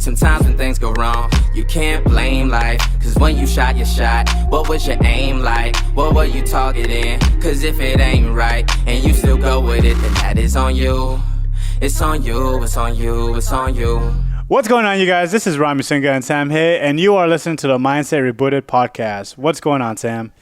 Sometimes when things go wrong, you can't blame life. Cause when you shot your shot, what was your aim like? What were you targeting? Cause if it ain't right, and you still go with it, then that is on you. It's on you, it's on you, it's on you. What's going on, you guys? This is Rami Singa and Sam Hay, and you are listening to the Mindset Rebooted podcast. What's going on, Sam?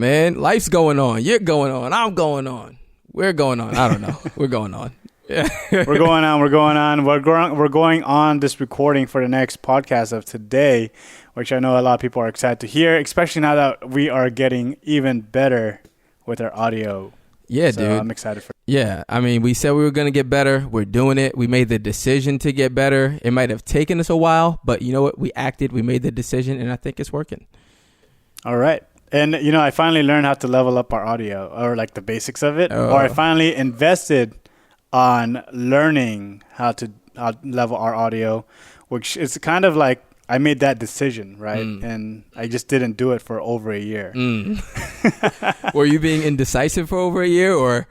Man, life's going on. You're going on. I'm going on. We're going on. I don't know. We're going on. Yeah. We're going on. We're going on this recording for the next podcast of today, which I know a lot of people are excited to hear, especially now that we are getting even better with our audio. Yeah, so dude. I'm excited for it. Yeah, I mean, we said we were going to get better. We're doing it. We made the decision to get better. It might have taken us a while, but you know what? We acted. We made the decision, and I think it's working. All right. And, you know, I finally learned how to level up our audio, or like the basics of it. Or I finally invested on learning how to level our audio, which is kind of like I made that decision, right? And I just didn't do it for over a year. Were you being indecisive for over a year, or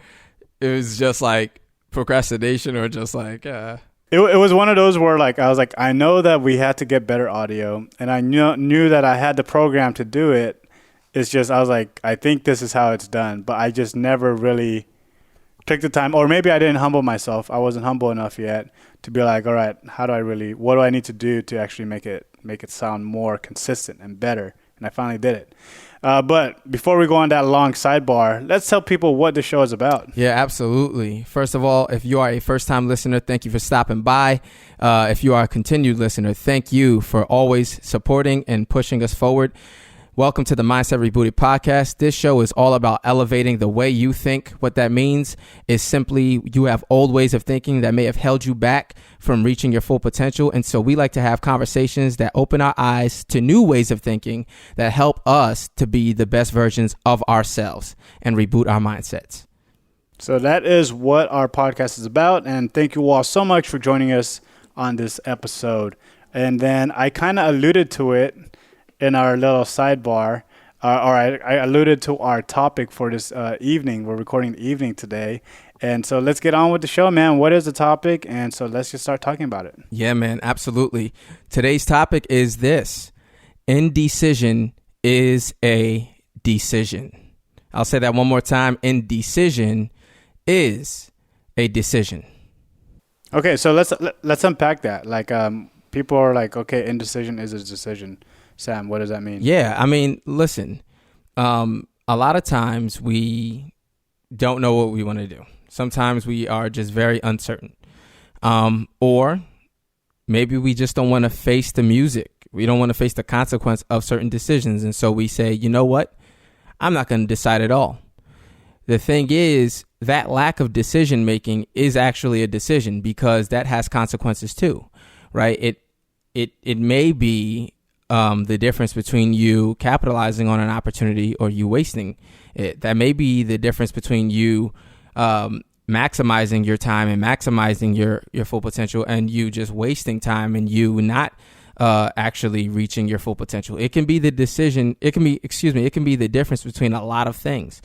it was just like procrastination, or just like... It was one of those where like I was like, I know that we had to get better audio, and I knew that I had the program to do it. It's just I was like, I think this is how it's done, but I just never really took the time, or maybe I didn't humble myself. I wasn't humble enough yet to be like, all right, what do I need to do to actually make it sound more consistent and better? And I finally did it. But before we go on that long sidebar, let's tell people what the show is about. Yeah, absolutely. First of all, if you are a first-time listener, thank you for stopping by. If you are a continued listener, thank you for always supporting and pushing us forward. Welcome to the Mindset Rebooted podcast. This show is all about elevating the way you think. What that means is simply you have old ways of thinking that may have held you back from reaching your full potential. And so we like to have conversations that open our eyes to new ways of thinking that help us to be the best versions of ourselves and reboot our mindsets. So that is what our podcast is about. And thank you all so much for joining us on this episode. And then I kind of alluded to it in our little sidebar, I alluded to our topic for this evening. We're recording the evening today. And so let's get on with the show, man. What is the topic? And so let's just start talking about it. Yeah, man, absolutely. Today's topic is this: indecision is a decision. I'll say that one more time. Indecision is a decision. Okay, so let's unpack that. Like people are like, okay, indecision is a decision. Sam, what does that mean? Yeah, I mean, listen, a lot of times we don't know what we want to do. Sometimes we are just very uncertain. Or maybe we just don't want to face the music. We don't want to face the consequence of certain decisions. And so we say, you know what? I'm not going to decide at all. The thing is, that lack of decision making is actually a decision, because that has consequences too, right? It may be the difference between you capitalizing on an opportunity or you wasting it. That may be the difference between you maximizing your time and maximizing your full potential, and you just wasting time and you not actually reaching your full potential. It can be the decision. It can be the difference between a lot of things.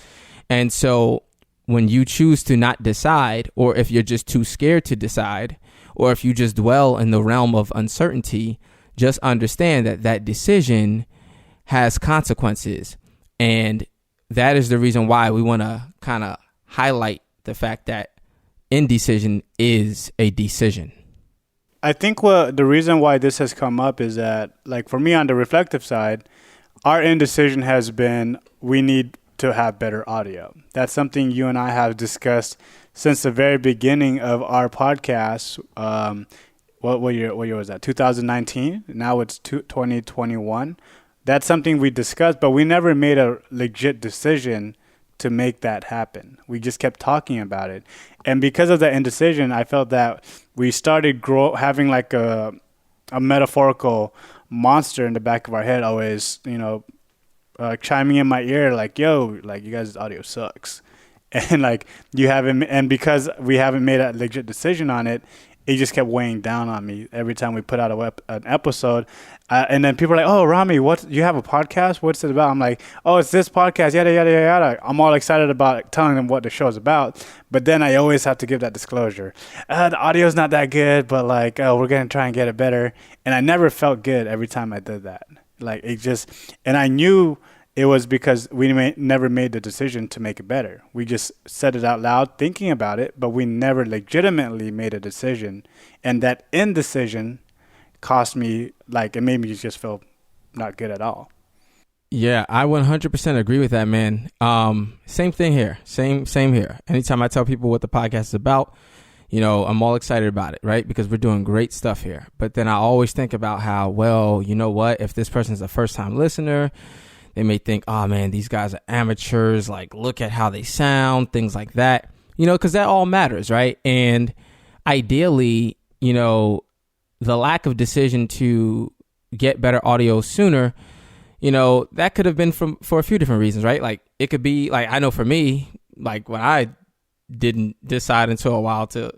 And so when you choose to not decide, or if you're just too scared to decide, or if you just dwell in the realm of uncertainty, just understand that decision has consequences. And that is the reason why we want to kind of highlight the fact that indecision is a decision. I think the reason why this has come up is that, like, for me on the reflective side, our indecision has been we need to have better audio. That's something you and I have discussed since the very beginning of our podcast. What year was that? 2019. Now it's 2021. That's something we discussed, but we never made a legit decision to make that happen. We just kept talking about it. And because of that indecision, I felt that we started having like a metaphorical monster in the back of our head always, chiming in my ear like, yo, like, you guys' audio sucks. And like, you haven't, and because we haven't made a legit decision on it, it just kept weighing down on me every time we put out an episode. And then people are like, "Oh, Rami, you have a podcast? What's it about?" I'm like, "Oh, it's this podcast, yada, yada, yada, yada." I'm all excited about telling them what the show is about. But then I always have to give that disclosure. The audio's not that good, but like, we're going to try and get it better. And I never felt good every time I did that. Like, and I knew it was because we never made the decision to make it better. We just said it out loud, thinking about it, but we never legitimately made a decision. And that indecision cost me, like, it made me just feel not good at all. Yeah, I 100% agree with that, man. Same thing here. Same here. Anytime I tell people what the podcast is about, I'm all excited about it, right? Because we're doing great stuff here. But then I always think about how, well, you know what? If this person's a first-time listener, they may think, oh, man, these guys are amateurs. Like, look at how they sound, things like that. Because that all matters, right? And ideally, the lack of decision to get better audio sooner, that could have been for a few different reasons, right? Like, it could be, like, I know for me, like, when I didn't decide until a while to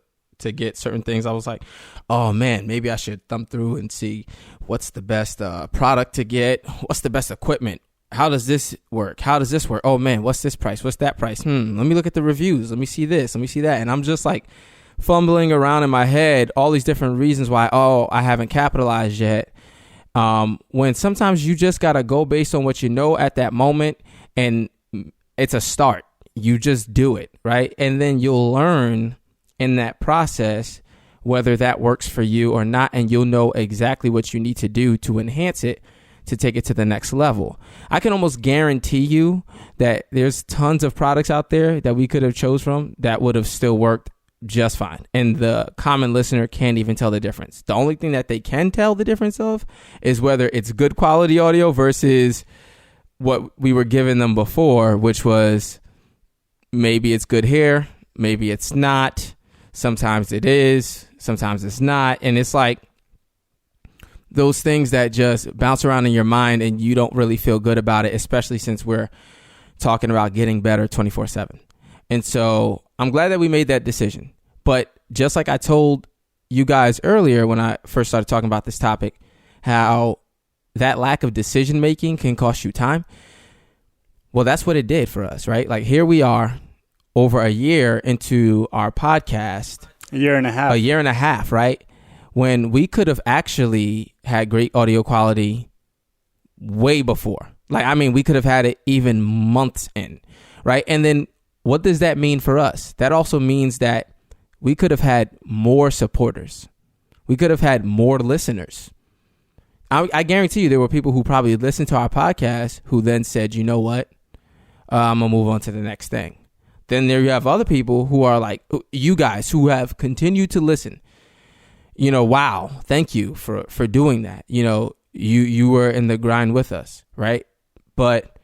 get certain things, I was like, oh man, maybe I should thumb through and see what's the best product to get, what's the best equipment, how does this work, oh man, what's this price, what's that price, let me look at the reviews, let me see this, let me see that. And I'm just like fumbling around in my head all these different reasons why I haven't capitalized yet, when sometimes you just gotta go based on what you know at that moment, and it's a start. You just do it, right? And then you'll learn in that process whether that works for you or not, and you'll know exactly what you need to do to enhance it, to take it to the next level. I can almost guarantee you that there's tons of products out there that we could have chose from that would have still worked just fine, and the common listener can't even tell the difference. The only thing that they can tell the difference of is whether it's good quality audio versus what we were giving them before, which was maybe it's good here, maybe it's not. Sometimes it is, sometimes it's not. And it's like those things that just bounce around in your mind and you don't really feel good about it, especially since we're talking about getting better 24/7. And so I'm glad that we made that decision. But just like I told you guys earlier when I first started talking about this topic, how that lack of decision making can cost you time. Well, that's what it did for us, right? Like, here we are over a year into our podcast. A year and a half, right? When we could have actually had great audio quality way before. Like, I mean, we could have had it even months in, right? And then what does that mean for us? That also means that we could have had more supporters. We could have had more listeners. I guarantee you there were people who probably listened to our podcast who then said, you know what? I'm going to move on to the next thing. Then there you have other people who are like you guys who have continued to listen. Wow, thank you for doing that. You were in the grind with us, right? But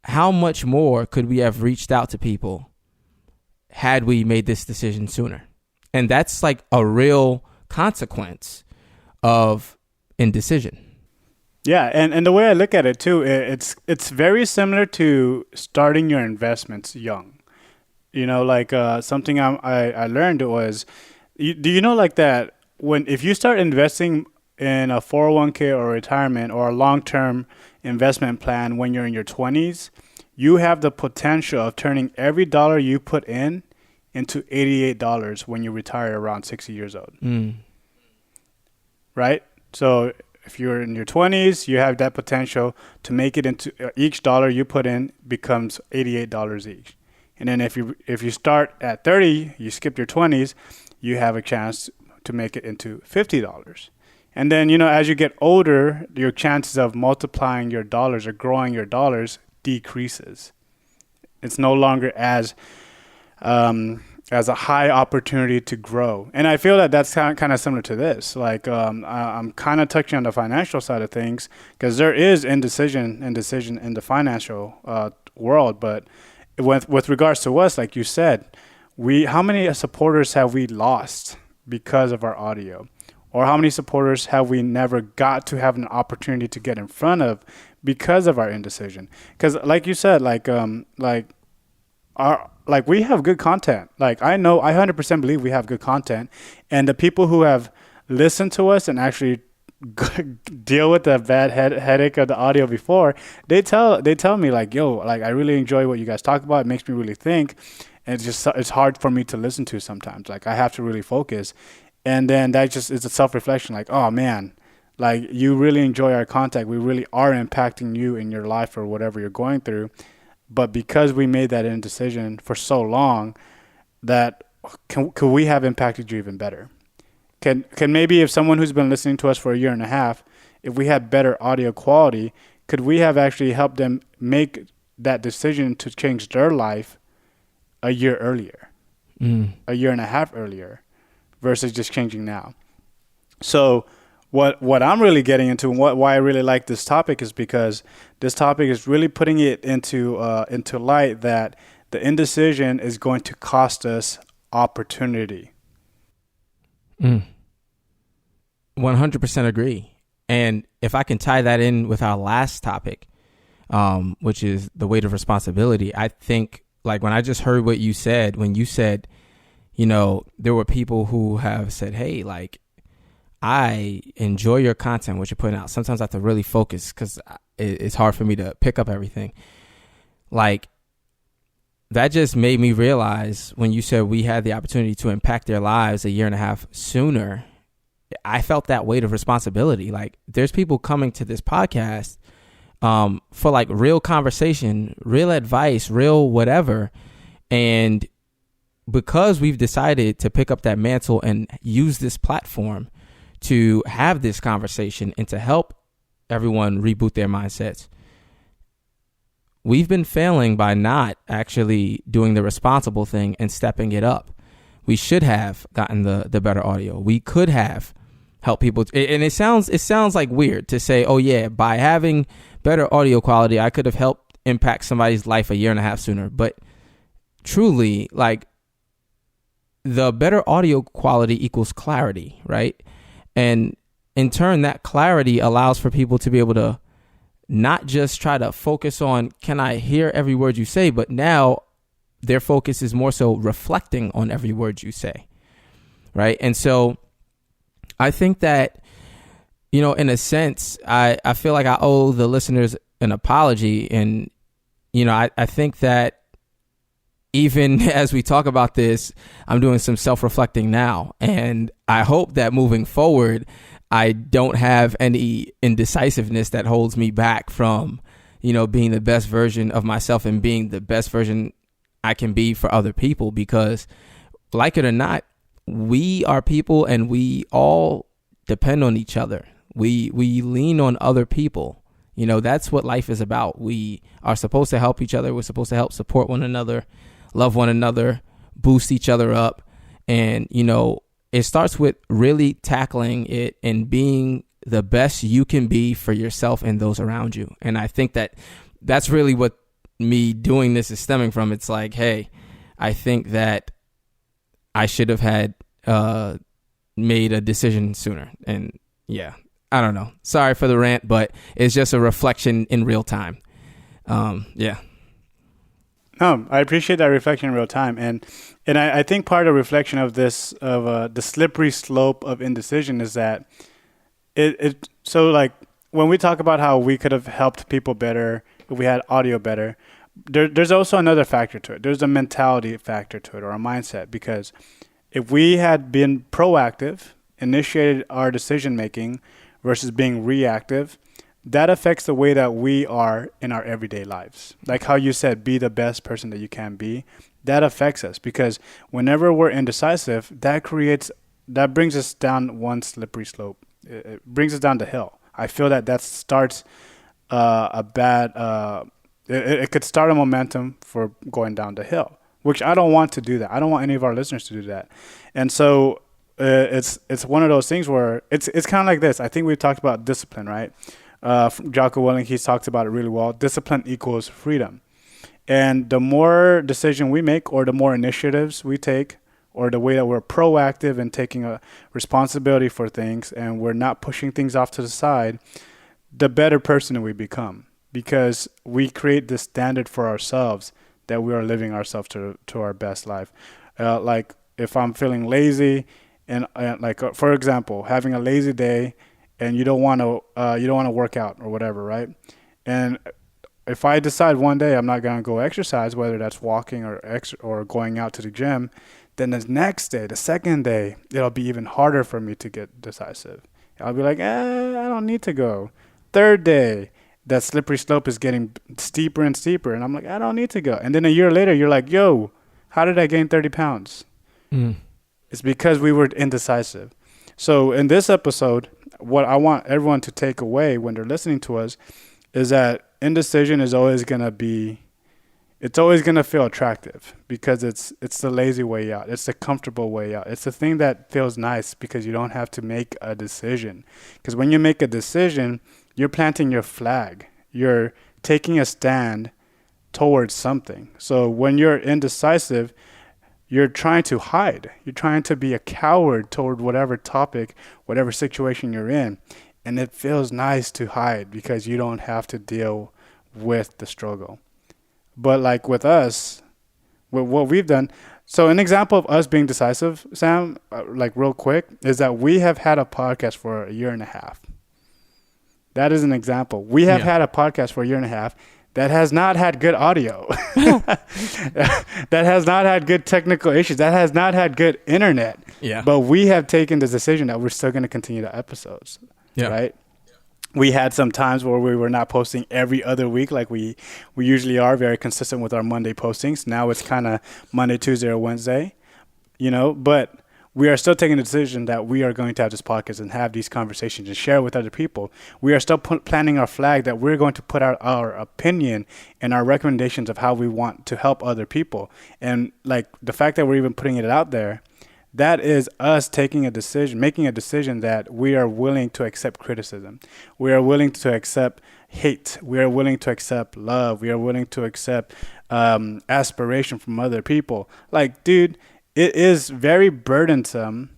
how much more could we have reached out to people had we made this decision sooner? And that's like a real consequence of indecision. Yeah, and the way I look at it too, it's very similar to starting your investments young. Something I learned was, do you know like that if you start investing in a 401k or retirement or a long-term investment plan when you're in your 20s, you have the potential of turning every dollar you put in into $88 when you retire around 60 years old. Right? So if you're in your 20s, you have that potential to make it into each dollar you put in becomes $88 each. And then if you start at 30, you skip your 20s, you have a chance to make it into $50. And then, as you get older, your chances of multiplying your dollars or growing your dollars decreases. It's no longer as a high opportunity to grow. And I feel that that's kind of similar to this. Like, I'm kind of touching on the financial side of things because there is indecision in the financial world. But with regards to us, like you said, how many supporters have we lost because of our audio? Or how many supporters have we never got to have an opportunity to get in front of because of our indecision? Because like you said, we have good content. Like I 100% believe we have good content, and the people who have listened to us and actually deal with the bad headache of the audio before, they tell me like, yo, like I really enjoy what you guys talk about. It makes me really think, and it's hard for me to listen to sometimes. Like I have to really focus, and then that just is a self-reflection. Like, oh man, like you really enjoy our content. We really are impacting you in your life or whatever you're going through. But because we made that indecision for so long, that could we have impacted you even better? Can maybe if someone who's been listening to us for a year and a half, if we had better audio quality, could we have actually helped them make that decision to change their life a year earlier, a year and a half earlier, versus just changing now? So what I'm really getting into and why I really like this topic is because this topic is really putting it into light that the indecision is going to cost us opportunity. 100% agree. And if I can tie that in with our last topic, which is the weight of responsibility, I think like when I just heard what you said, when you said, you know, there were people who have said, hey, like, I enjoy your content, what you're putting out. Sometimes I have to really focus because it's hard for me to pick up everything. Like, that just made me realize when you said we had the opportunity to impact their lives a year and a half sooner, I felt that weight of responsibility. Like, there's people coming to this podcast for like real conversation, real advice, real whatever. And because we've decided to pick up that mantle and use this platform to have this conversation and to help everyone reboot their mindsets, we've been failing by not actually doing the responsible thing and stepping it up. We should have gotten the better audio. We could have helped people. And it sounds like weird to say, oh yeah, by having better audio quality, I could have helped impact somebody's life a year and a half sooner. But truly, like, the better audio quality equals clarity, right? And in turn, that clarity allows for people to be able to not just try to focus on, can I hear every word you say? But now their focus is more so reflecting on every word you say, right? And so I think that, you know, in a sense, I feel like I owe the listeners an apology. And, you know, I think that even as we talk about this, I'm doing some self-reflecting now. And I hope that moving forward, I don't have any indecisiveness that holds me back from, you know, being the best version of myself and being the best version I can be for other people. Because like it or not, we are people and we all depend on each other. We lean on other people. You know, that's what life is about. We are supposed to help each other. We're supposed to help support one another, love one another, boost each other up. And, you know, it starts with really tackling it and being the best you can be for yourself and those around you. And I think that that's really what me doing this is stemming from. It's like, hey, I think that I should have had made a decision sooner. And yeah, I don't know. Sorry for the rant, but it's just a reflection in real time. Yeah. No, I appreciate that reflection in real time. And I think part of the reflection of this, of the slippery slope of indecision is that so like when we talk about how we could have helped people better if we had audio better, there's also another factor to it. There's a mentality factor to it, or a mindset, because if we had been proactive, initiated our decision making versus being reactive, that affects the way that we are in our everyday lives. Like how you said, be the best person that you can be. That affects us because whenever we're indecisive, that brings us down one slippery slope. It brings us down the hill. I feel that starts it could start a momentum for going down the hill, which I don't want to do that. I don't want any of our listeners to do that. And so it's one of those things where it's kind of like this. I think we've talked about discipline, right? Jocko Willink, he talks about it really well. Discipline equals freedom. And the more decision we make, or the more initiatives we take, or the way that we're proactive and taking a responsibility for things, and we're not pushing things off to the side, the better person we become, because we create this standard for ourselves that we are living ourselves to our best life. Like if I'm feeling lazy, and like for example, having a lazy day, and you don't want to work out or whatever, right? And if I decide one day I'm not going to go exercise, whether that's walking or going out to the gym, then the next day, the second day, it'll be even harder for me to get decisive. I'll be like, I don't need to go. Third day, that slippery slope is getting steeper and steeper, and I'm like, I don't need to go. And then a year later, you're like, yo, how did I gain 30 pounds? It's because we were indecisive. So in this episode, what I want everyone to take away when they're listening to us is that indecision is always going to be, it's always going to feel attractive because it's the lazy way out. It's the comfortable way out. It's the thing that feels nice because you don't have to make a decision. Because when you make a decision, you're planting your flag. You're taking a stand towards something. So when you're indecisive, you're trying to hide. You're trying to be a coward toward whatever topic, whatever situation you're in. And it feels nice to hide because you don't have to deal with the struggle. But like with us, with what we've done, so an example of us being decisive, Sam, like real quick, is that we have had a podcast for a year and a half. That is an example. We have had a podcast for a year and a half that has not had good audio, that has not had good technical issues, that has not had good internet. Yeah. But we have taken the decision that we're still going to continue the episodes. Yeah. Right. We had some times where we were not posting every other week like we usually are, very consistent with our Monday postings. Now it's kind of Monday, Tuesday, or Wednesday, but we are still taking the decision that we are going to have this podcast and have these conversations and share with other people. We are still planting our flag that we're going to put out our opinion and our recommendations of how we want to help other people. And like the fact that we're even putting it out there, that is us making a decision that we are willing to accept criticism. We are willing to accept hate. We are willing to accept love. We are willing to accept aspiration from other people. Like, dude, it is very burdensome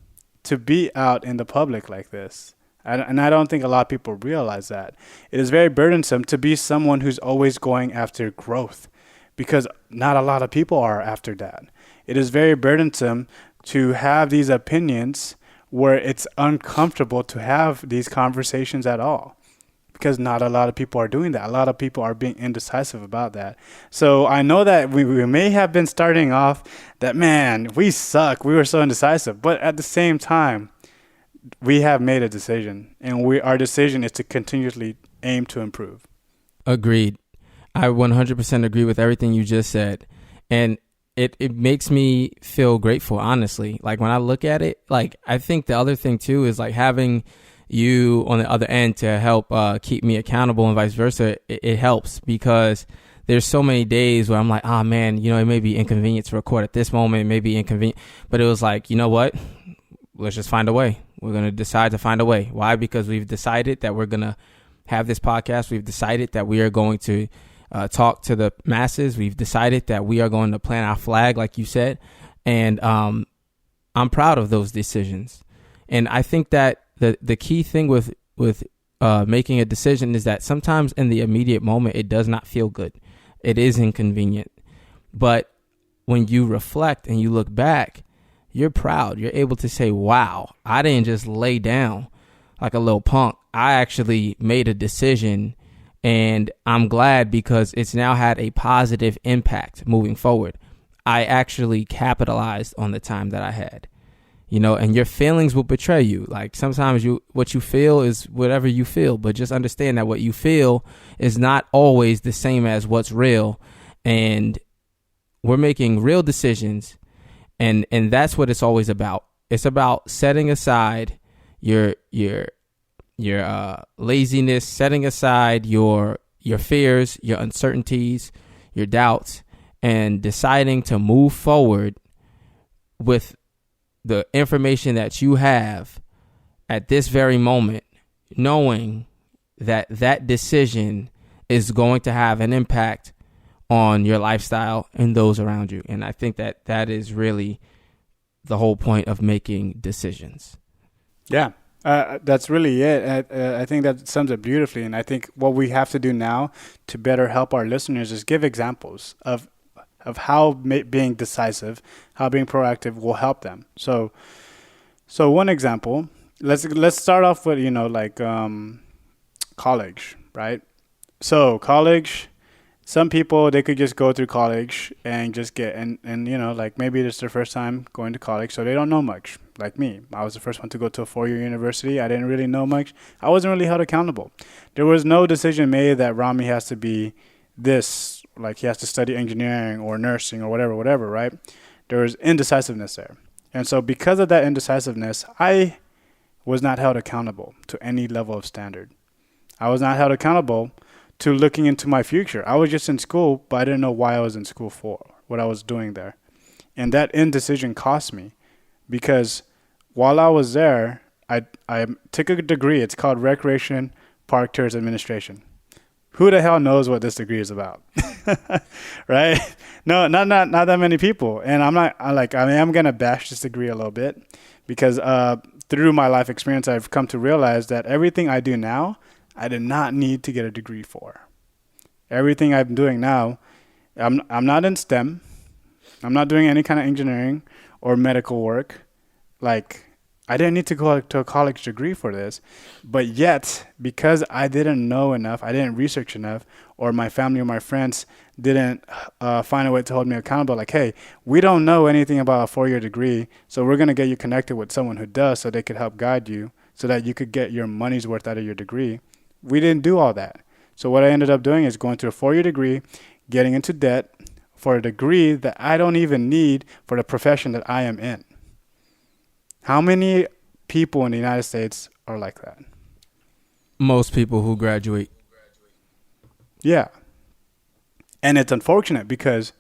to be out in the public like this. And I don't think a lot of people realize that. It is very burdensome to be someone who's always going after growth because not a lot of people are after that. It is very burdensome to have these opinions where it's uncomfortable to have these conversations at all because not a lot of people are doing that. A lot of people are being indecisive about that. So I know that we may have been starting off that, man, we suck. We were so indecisive. But at the same time, we have made a decision, and our decision is to continuously aim to improve. Agreed. I 100% agree with everything you just said. And it makes me feel grateful, honestly. Like when I look at it, like I think the other thing too is like having you on the other end to help keep me accountable and vice versa. It helps because there's so many days where I'm like, oh man, it may be inconvenient to record at this moment. It may be inconvenient, but it was like, you know what? Let's just find a way. We're going to decide to find a way. Why? Because we've decided that we're going to have this podcast. We've decided that we are going to talk to the masses. We've decided that we are going to plant our flag, like you said. And I'm proud of those decisions. And I think that the key thing with making a decision is that sometimes in the immediate moment, it does not feel good. It is inconvenient. But when you reflect and you look back, you're proud. You're able to say, wow, I didn't just lay down like a little punk. I actually made a decision. And I'm glad because it's now had a positive impact moving forward. I actually capitalized on the time that I had, and your feelings will betray you. Like sometimes what you feel is whatever you feel, but just understand that what you feel is not always the same as what's real. And we're making real decisions. And that's what it's always about. It's about setting aside your laziness, setting aside your fears, your uncertainties, your doubts, and deciding to move forward with the information that you have at this very moment, knowing that that decision is going to have an impact on your lifestyle and those around you. And I think that is really the whole point of making decisions. Yeah. That's really it. I think that sums it beautifully. And I think what we have to do now to better help our listeners is give examples of of how being decisive, how being proactive will help them. So one example, let's start off with, college, right? So college, some people, they could just go through college and just get, and like maybe it's their first time going to college, so they don't know much. Like me, I was the first one to go to a 4-year university. I didn't really know much. I wasn't really held accountable. There was no decision made that Rami has to be this, like he has to study engineering or nursing or whatever, right? There was indecisiveness there. And so because of that indecisiveness, I was not held accountable to any level of standard. I was not held accountable to looking into my future. I was just in school, but I didn't know why I was in school for, what I was doing there. And that indecision cost me, because while I was there, I took a degree. It's called Recreation Park Tours Administration. Who the hell knows what this degree is about? Right? No, not that many people. And I'm going to bash this degree a little bit, because through my life experience, I've come to realize that everything I do now, I did not need to get a degree for. Everything I'm doing now, I'm not in STEM. I'm not doing any kind of engineering or medical work. Like, I didn't need to go to a college degree for this. But yet, because I didn't know enough, I didn't research enough, or my family or my friends didn't find a way to hold me accountable. Like, hey, we don't know anything about a 4-year degree, so we're going to get you connected with someone who does, so they could help guide you so that you could get your money's worth out of your degree. We didn't do all that. So what I ended up doing is going through a 4-year degree, getting into debt for a degree that I don't even need for the profession that I am in. How many people in the United States are like that? Most people who graduate. Yeah. And it's unfortunate because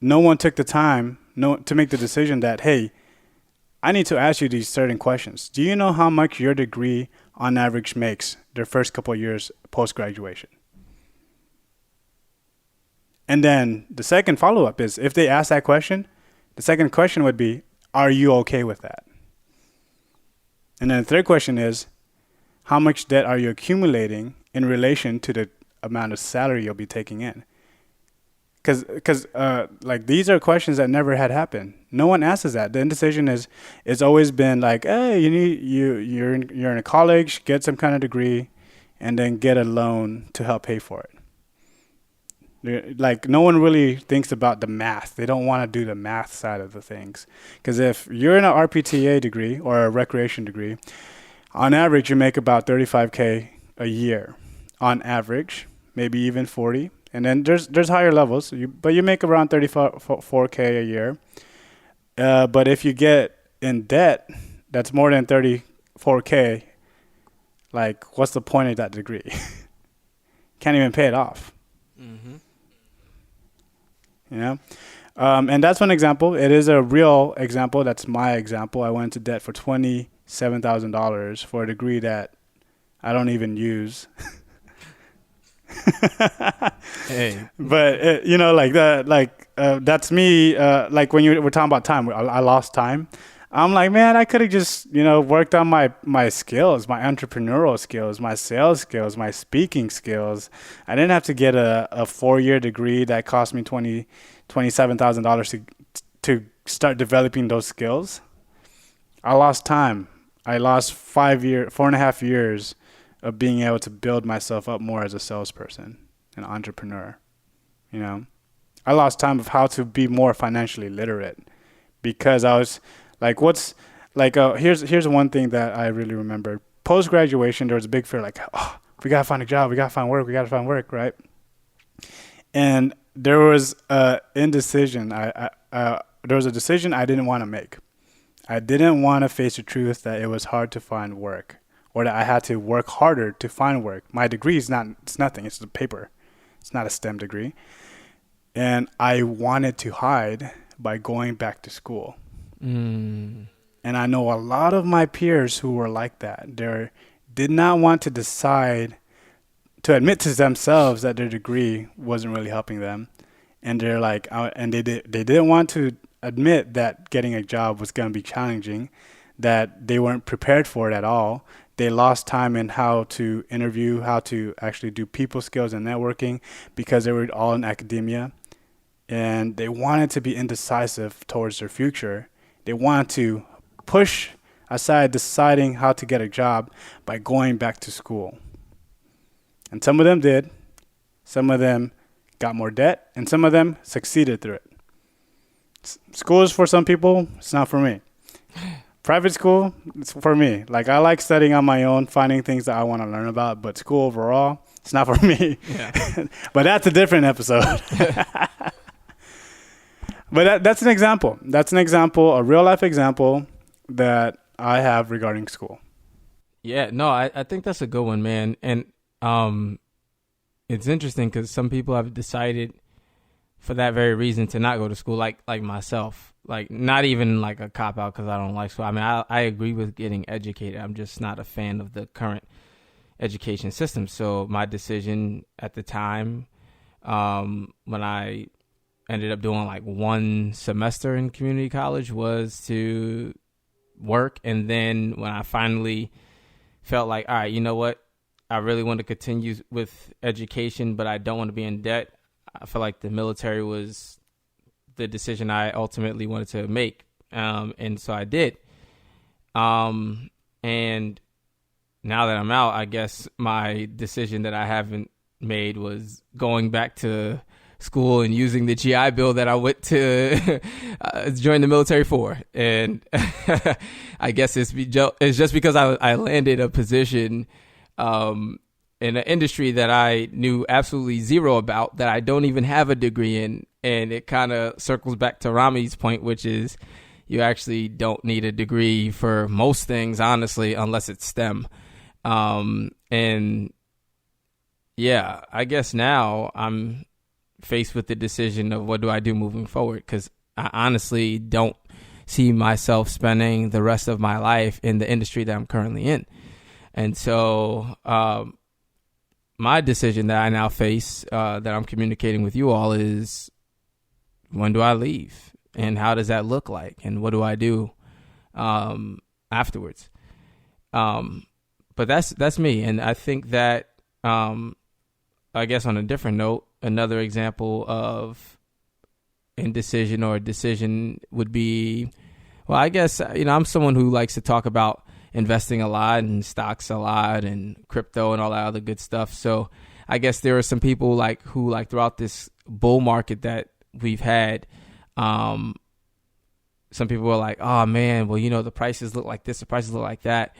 no one took the time to make the decision that, hey, I need to ask you these certain questions. Do you know how much your degree on average makes their first couple of years post-graduation? And then the second follow-up is, if they ask that question, the second question would be, are you okay with that? And then the third question is, how much debt are you accumulating in relation to the amount of salary you'll be taking in? Because these are questions that never had happened. No one asks that. The indecision it's always been like, hey, you're in a college, get some kind of degree, and then get a loan to help pay for it. Like, no one really thinks about the math. They don't want to do the math side of the things. Because if you're in an RPTA degree or a recreation degree, on average, you make about $35K a year. On average, maybe even 40. And then there's higher levels, but you make around $34K a year. But if you get in debt, that's more than $34K. Like, what's the point of that degree? Can't even pay it off. Mm-hmm. And that's one example. It is a real example. That's my example. I went into debt for $27,000 for a degree that I don't even use. Hey, but that's me. Like when you were talking about time, I lost time. I'm like, man, I could have just, worked on my skills, my entrepreneurial skills, my sales skills, my speaking skills. I didn't have to get a 4-year degree that cost me $27,000 to start developing those skills. I lost time. I lost 4.5 years of being able to build myself up more as a salesperson, an entrepreneur. I lost time of how to be more financially literate because I was like, here's one thing that I really remember. Post-graduation, there was a big fear, like, oh, we got to find a job. We got to find work, right? And there was indecision. There was a decision I didn't want to make. I didn't want to face the truth that it was hard to find work, or that I had to work harder to find work. My degree it's nothing. It's a paper. It's not a STEM degree. And I wanted to hide by going back to school. And I know a lot of my peers who were like that. They did not want to decide to admit to themselves that their degree wasn't really helping them, and they're like, and they didn't want to admit that getting a job was going to be challenging, that they weren't prepared for it at all. They lost time in how to interview, how to actually do people skills and networking because they were all in academia. and they wanted to be indecisive towards their future. They wanted to push aside deciding how to get a job by going back to school. And some of them did. Some of them got more debt, and some of them succeeded through it. School is for some people. It's not for me. Private school, it's for me. Like, I like studying on my own, finding things that I want to learn about, but school overall, it's not for me. Yeah. But that's a different episode. But that's an example. That's an example, a real life example that I have regarding school. Yeah, no, I think that's a good one, man. And it's interesting because some people have decided for that very reason to not go to school, like myself. Like, not even like a cop-out because I don't like school. I mean, I agree with getting educated. I'm just not a fan of the current education system. So my decision at the time, when I ended up doing like one semester in community college, was to work. And then when I finally felt like, all right, you know what? I really want to continue with education, but I don't want to be in debt. I feel like the military was the decision I ultimately wanted to make. And so I did. And now that I'm out, I guess my decision that I haven't made was going back to school and using the GI Bill that I went to join the military for. And I guess it's just because I landed a position in an industry that I knew absolutely zero about, that I don't even have a degree in. And it kind of circles back to Rami's point, which is you actually don't need a degree for most things, honestly, unless it's STEM. And yeah, I guess now I'm faced with the decision of what do I do moving forward, because I honestly don't see myself spending the rest of my life in the industry that I'm currently in. And so my decision that I now face, that I'm communicating with you all, is when do I leave and how does that look like and what do I do afterwards? But that's me. And I think that, I guess on a different note, another example of indecision or decision would be, well, I guess, I'm someone who likes to talk about investing a lot and stocks a lot and crypto and all that other good stuff. So I guess there are some people who throughout this bull market that we've had, some people were like, oh man, well, the prices look like this, the prices look like that.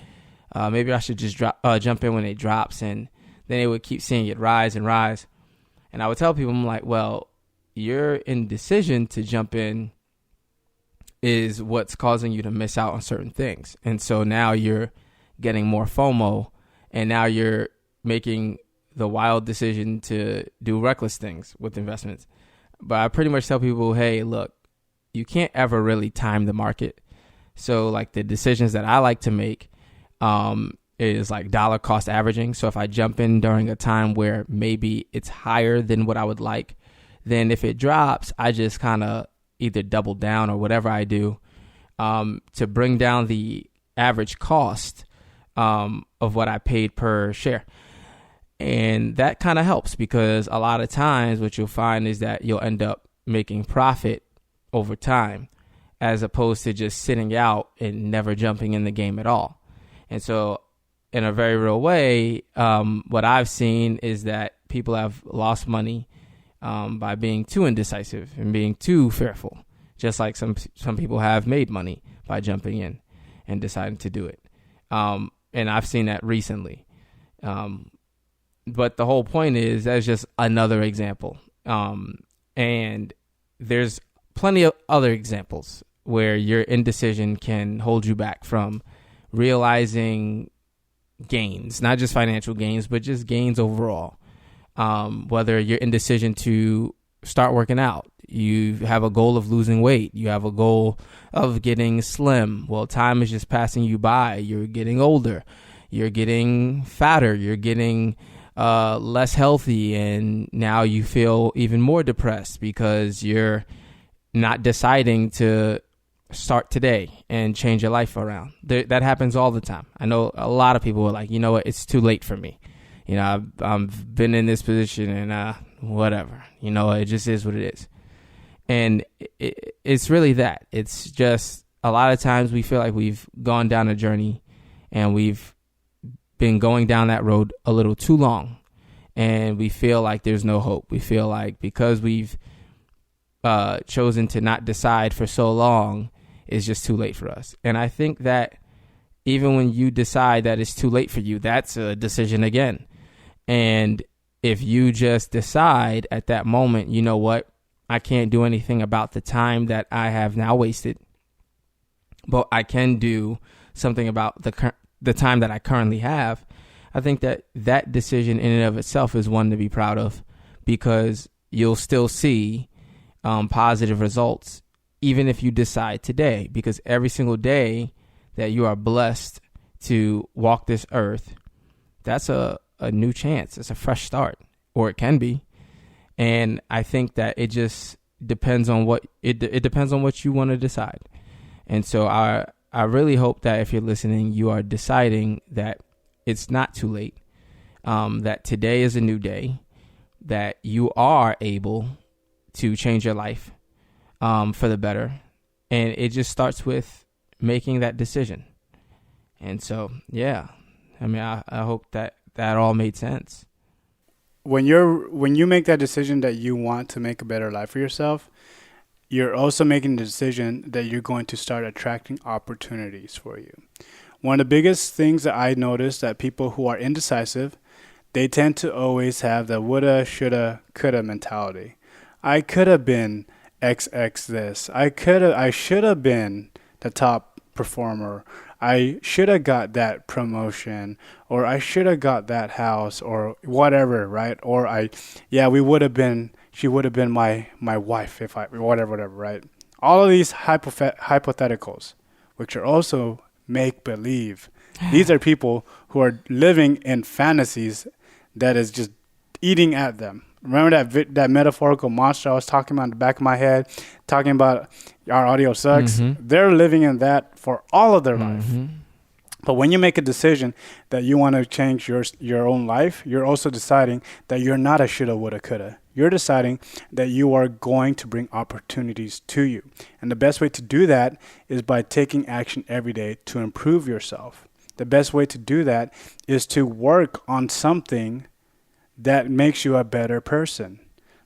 Maybe I should just jump in when it drops. And then they would keep seeing it rise and rise. And I would tell people, I'm like, well, your indecision to jump in is what's causing you to miss out on certain things. And so now you're getting more FOMO, and now you're making the wild decision to do reckless things with investments. But I pretty much tell people, hey, look, you can't ever really time the market. So like the decisions that I like to make is like dollar cost averaging. So if I jump in during a time where maybe it's higher than what I would like, then if it drops, I just kind of either double down or whatever I do to bring down the average cost of what I paid per share. And that kind of helps, because a lot of times what you'll find is that you'll end up making profit over time, as opposed to just sitting out and never jumping in the game at all. And so in a very real way, what I've seen is that people have lost money by being too indecisive and being too fearful, just like some people have made money by jumping in and deciding to do it. And I've seen that recently. But the whole point is that's just another example. And there's plenty of other examples where your indecision can hold you back from realizing gains, not just financial gains, but just gains overall. Whether your indecision to start working out, you have a goal of losing weight, you have a goal of getting slim. Well, time is just passing you by. You're getting older, you're getting fatter, you're getting less healthy, and now you feel even more depressed because you're not deciding to start today and change your life around. That happens all the time. I know a lot of people are like, you know what, it's too late for me. I've been in this position and whatever. It just is what it is. And it's really that. It's just a lot of times we feel like we've gone down a journey and we've been going down that road a little too long. And we feel like there's no hope. We feel like because we've chosen to not decide for so long, it's just too late for us. And I think that even when you decide that it's too late for you, that's a decision again. And if you just decide at that moment, you know what, I can't do anything about the time that I have now wasted, but I can do something about the time that I currently have. I think that that decision in and of itself is one to be proud of, because you'll still see positive results even if you decide today, because every single day that you are blessed to walk this earth, that's a new chance. It's a fresh start, or it can be. And I think that it just depends on what it depends on what you want to decide. And so I really hope that if you're listening, you are deciding that it's not too late, that today is a new day, that you are able to change your life for the better. And it just starts with making that decision. And so, yeah, I mean, I hope that all made sense. When you make that decision that you want to make a better life for yourself, you're also making the decision that you're going to start attracting opportunities for you. One of the biggest things that I notice that people who are indecisive, they tend to always have the woulda, shoulda, coulda mentality. I could have been XX this. I should have been the top performer. I should have got that promotion, or I should have got that house, or whatever, right? Or she would have been my wife if whatever, right? All of these hypotheticals, which are also make believe. These are people who are living in fantasies that is just eating at them. Remember that metaphorical monster I was talking about in the back of my head, talking about our audio sucks? Mm-hmm. They're living in that for all of their Mm-hmm. life. But when you make a decision that you want to change your own life, you're also deciding that you're not a shoulda, woulda, coulda. You're deciding that you are going to bring opportunities to you. And the best way to do that is by taking action every day to improve yourself. The best way to do that is to work on something that makes you a better person.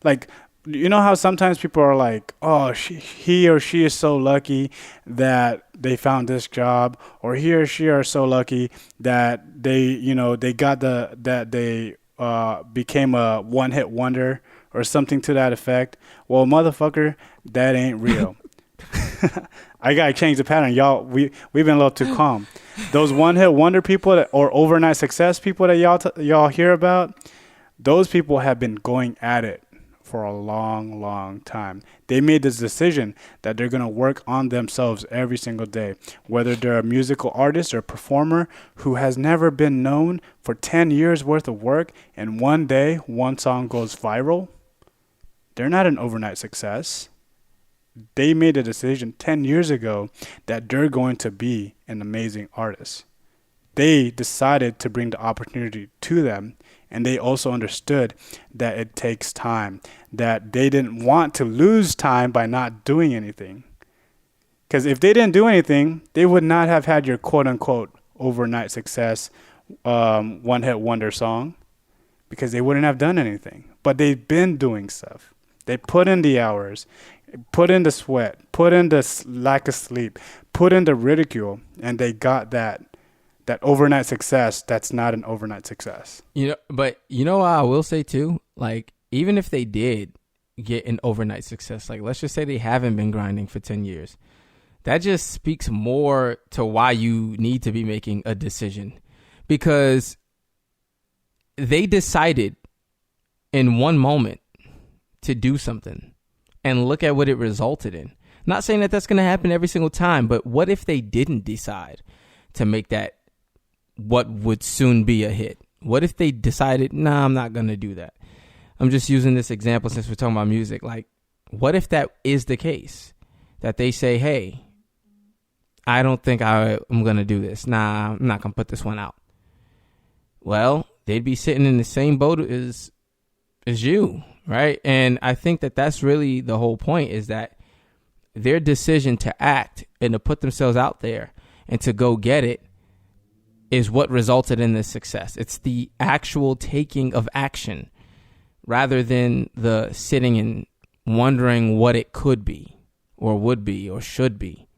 Like, you know how sometimes people are like, oh, he or she is so lucky that they found this job, or he or she are so lucky that they became a one-hit wonder or something to that effect. Well, motherfucker, that ain't real. I gotta change the pattern, y'all. We've been a little too calm. Those one-hit wonder people or overnight success people that y'all hear about, those people have been going at it for a long, long time. They made this decision that they're going to work on themselves every single day. Whether they're a musical artist or performer who has never been known for 10 years worth of work, and one day one song goes viral, they're not an overnight success. They made a decision 10 years ago that they're going to be an amazing artist. They decided to bring the opportunity to them, and they also understood that it takes time, that they didn't want to lose time by not doing anything. Because if they didn't do anything, they would not have had your quote-unquote overnight success one-hit wonder song, because they wouldn't have done anything. But they've been doing stuff. They put in the hours, put in the sweat, put in the lack of sleep, put in the ridicule, and they got that overnight success that's not an overnight success. But I will say too, like, even if they did get an overnight success, like, let's just say they haven't been grinding for 10 years, that just speaks more to why you need to be making a decision, because they decided in one moment to do something, and look at what it resulted in. Not saying that that's going to happen every single time, but what if they didn't decide to make that what would soon be a hit? What if they decided, nah, I'm not going to do that? I'm just using this example since we're talking about music. Like, what if that is the case? That they say, hey, I don't think I'm going to do this. Nah, I'm not going to put this one out. Well, they'd be sitting in the same boat as you. right? And I think that that's really the whole point, is that their decision to act and to put themselves out there and to go get it is what resulted in this success. It's the actual taking of action rather than the sitting and wondering what it could be or would be or should be.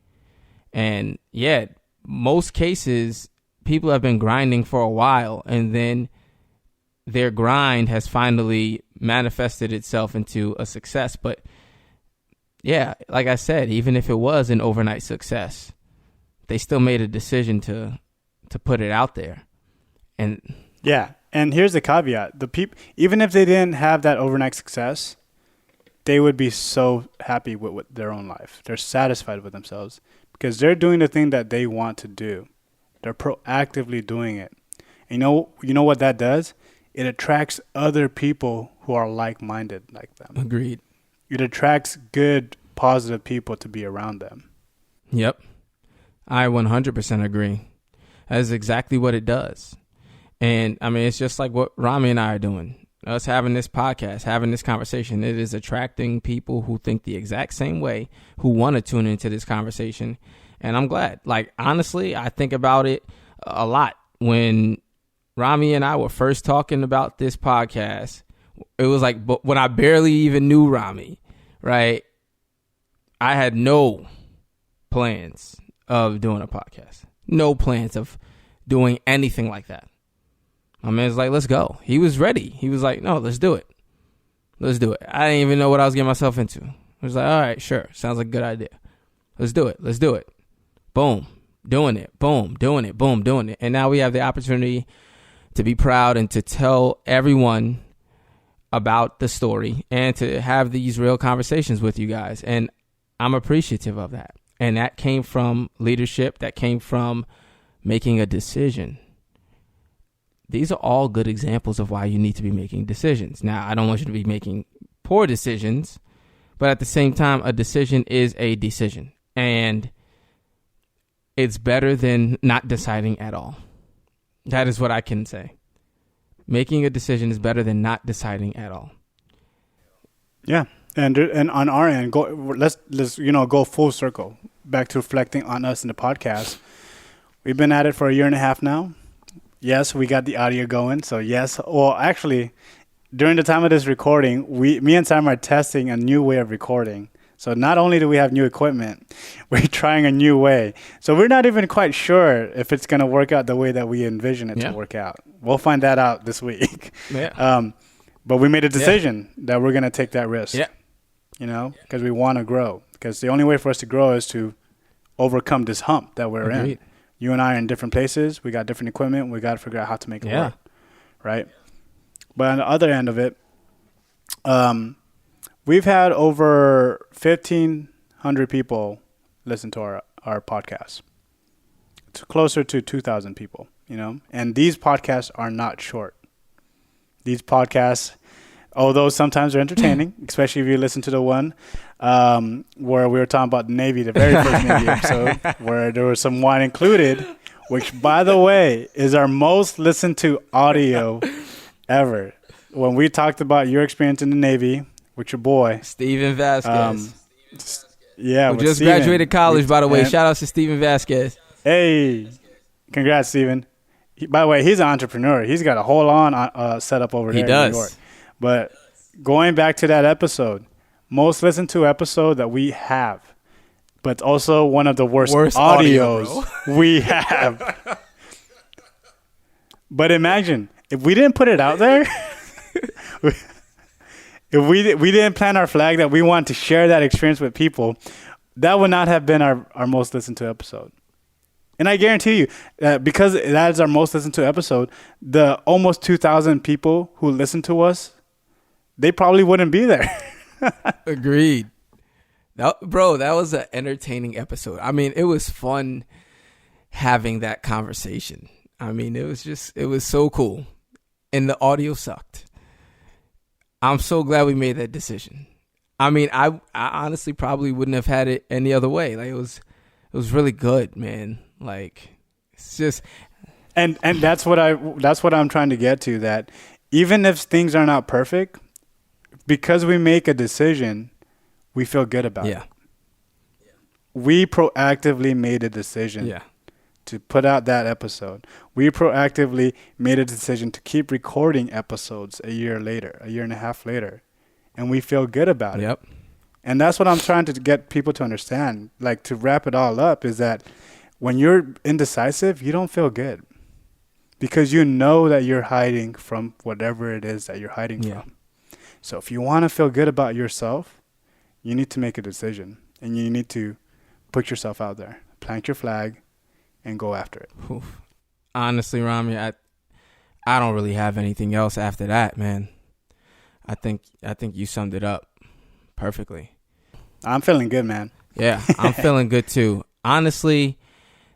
And yeah, most cases, people have been grinding for a while, and then their grind has finally manifested itself into a success. But yeah, like I said, even if it was an overnight success, they still made a decision to put it out there. And yeah, and here's the caveat: the people, even if they didn't have that overnight success, they would be so happy with their own life. They're satisfied with themselves because they're doing the thing that they want to do. They're proactively doing it. And you know what that does? It attracts other people who are like-minded like them. Agreed. It attracts good, positive people to be around them. Yep. I 100% agree. That is exactly what it does. And I mean, it's just like what Rami and I are doing. Us having this podcast, having this conversation, it is attracting people who think the exact same way, who want to tune into this conversation. And I'm glad. Like, honestly, I think about it a lot. When Rami and I were first talking about this podcast, it was like when I barely even knew Rami, right? I had no plans of doing a podcast. No plans of doing anything like that. My man's like, let's go. He was ready. He was like, no, let's do it. Let's do it. I didn't even know what I was getting myself into. I was like, all right, sure. Sounds like a good idea. Let's do it. Let's do it. Boom. Doing it. Boom. Doing it. Boom. Doing it. And now we have the opportunity to be proud and to tell everyone about the story and to have these real conversations with you guys. And I'm appreciative of that. And that came from leadership. That came from making a decision. These are all good examples of why you need to be making decisions. Now, I don't want you to be making poor decisions, but at the same time, a decision is a decision. And it's better than not deciding at all. That is what I can say. Making a decision is better than not deciding at all. Yeah. And on our end, let's go full circle back to reflecting on us in the podcast. We've been at it for 1.5 years now. Yes, we got the audio going. So yes, well, actually, during the time of this recording, me and Sam are testing a new way of recording. So not only do we have new equipment, we're trying a new way. So we're not even quite sure if it's going to work out the way that we envision it to work out. We'll find that out this week. Yeah. But we made a decision that we're going to take that risk. Yeah. Because we want to grow. Because the only way for us to grow is to overcome this hump that we're in. You and I are in different places. We got different equipment. We got to figure out how to make it work. Right? But on the other end of it, we've had over 1,500 people listen to our podcast. It's closer to 2,000 people, And these podcasts are not short. These podcasts, although sometimes they're entertaining, especially if you listen to the one where we were talking about the Navy, the very first Navy episode, where there was some wine included, which, by the way, is our most listened to audio ever. When we talked about your experience in the Navy with your boy, Steven Vasquez. Who just graduated college, by the way. Shout out to Steven Vasquez. Hey, congrats, Steven. By the way, he's an entrepreneur. He's got a whole on setup over there in New York. But going back to that episode, most listened to episode that we have, but also one of the worst audios we have. But imagine if we didn't put it out there, if we didn't plant our flag that we want to share that experience with people, that would not have been our most listened to episode. And I guarantee you, because that is our most listened to episode, the almost 2,000 people who listen to us, they probably wouldn't be there. Agreed. Bro, that was an entertaining episode. I mean, it was fun having that conversation. I mean, it was so cool. And the audio sucked. I'm so glad we made that decision. I mean, I honestly probably wouldn't have had it any other way. Like, it was really good, man. Like, it's just, and that's what I'm trying to get to, that even if things are not perfect, because we make a decision, we feel good about it. We proactively made a decision to put out that episode. We proactively made a decision to keep recording episodes a year and a half later. And we feel good about it. And that's what I'm trying to get people to understand. Like, to wrap it all up, is that when you're indecisive, you don't feel good. Because you know that you're hiding from whatever it is that you're hiding from. So if you want to feel good about yourself, you need to make a decision. And you need to put yourself out there. Plant your flag and go after it. Oof. Honestly, Rami, I don't really have anything else after that, man. I think you summed it up perfectly. I'm feeling good, man. Yeah, I'm feeling good too. Honestly,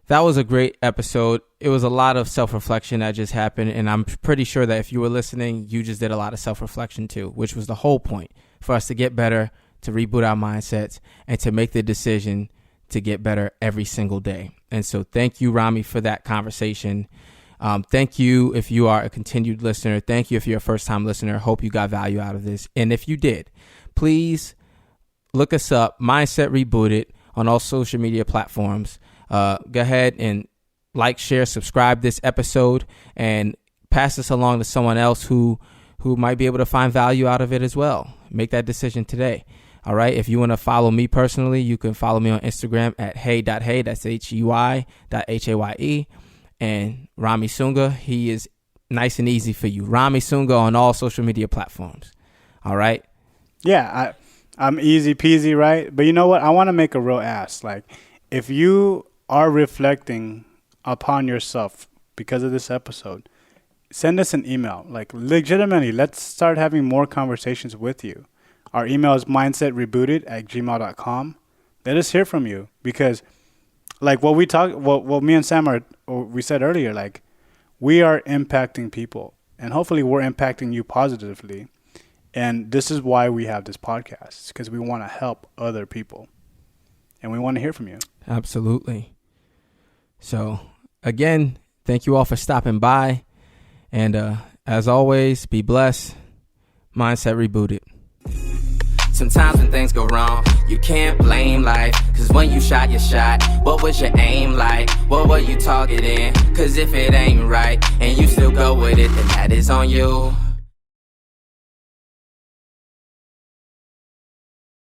that was a great episode. It was a lot of self-reflection that just happened, and I'm pretty sure that if you were listening, you just did a lot of self-reflection too, which was the whole point, for us to get better, to reboot our mindsets, and to make the decision to get better every single day. And so thank you, Rami, for that conversation. Thank you if you are a continued listener. Thank you if you're a first-time listener. Hope you got value out of this. And if you did, please look us up, Mindset Rebooted, on all social media platforms. Go ahead and like, share, subscribe this episode, and pass this along to someone else who might be able to find value out of it as well. Make that decision today. All right. If you want to follow me personally, you can follow me on Instagram at hey.hey. That's HEY.HAYE. And Rami Sunga, he is nice and easy for you. Rami Sunga on all social media platforms. All right. Yeah, I'm easy peasy, right? But you know what? I want to make a real ask. Like, if you are reflecting upon yourself because of this episode, send us an email. Like, legitimately, let's start having more conversations with you. Our email is mindsetrebooted@gmail.com. Let us hear from you, because like what me and Sam we said earlier, like, we are impacting people, and hopefully we're impacting you positively. And this is why we have this podcast, because we want to help other people, and we want to hear from you. Absolutely. So again, thank you all for stopping by. And as always, be blessed. Mindset Rebooted. Sometimes when things go wrong, you can't blame life. Cause when you shot your shot, what was your aim like? What were you targeting? Cause if it ain't right, and you still go with it, then that is on you.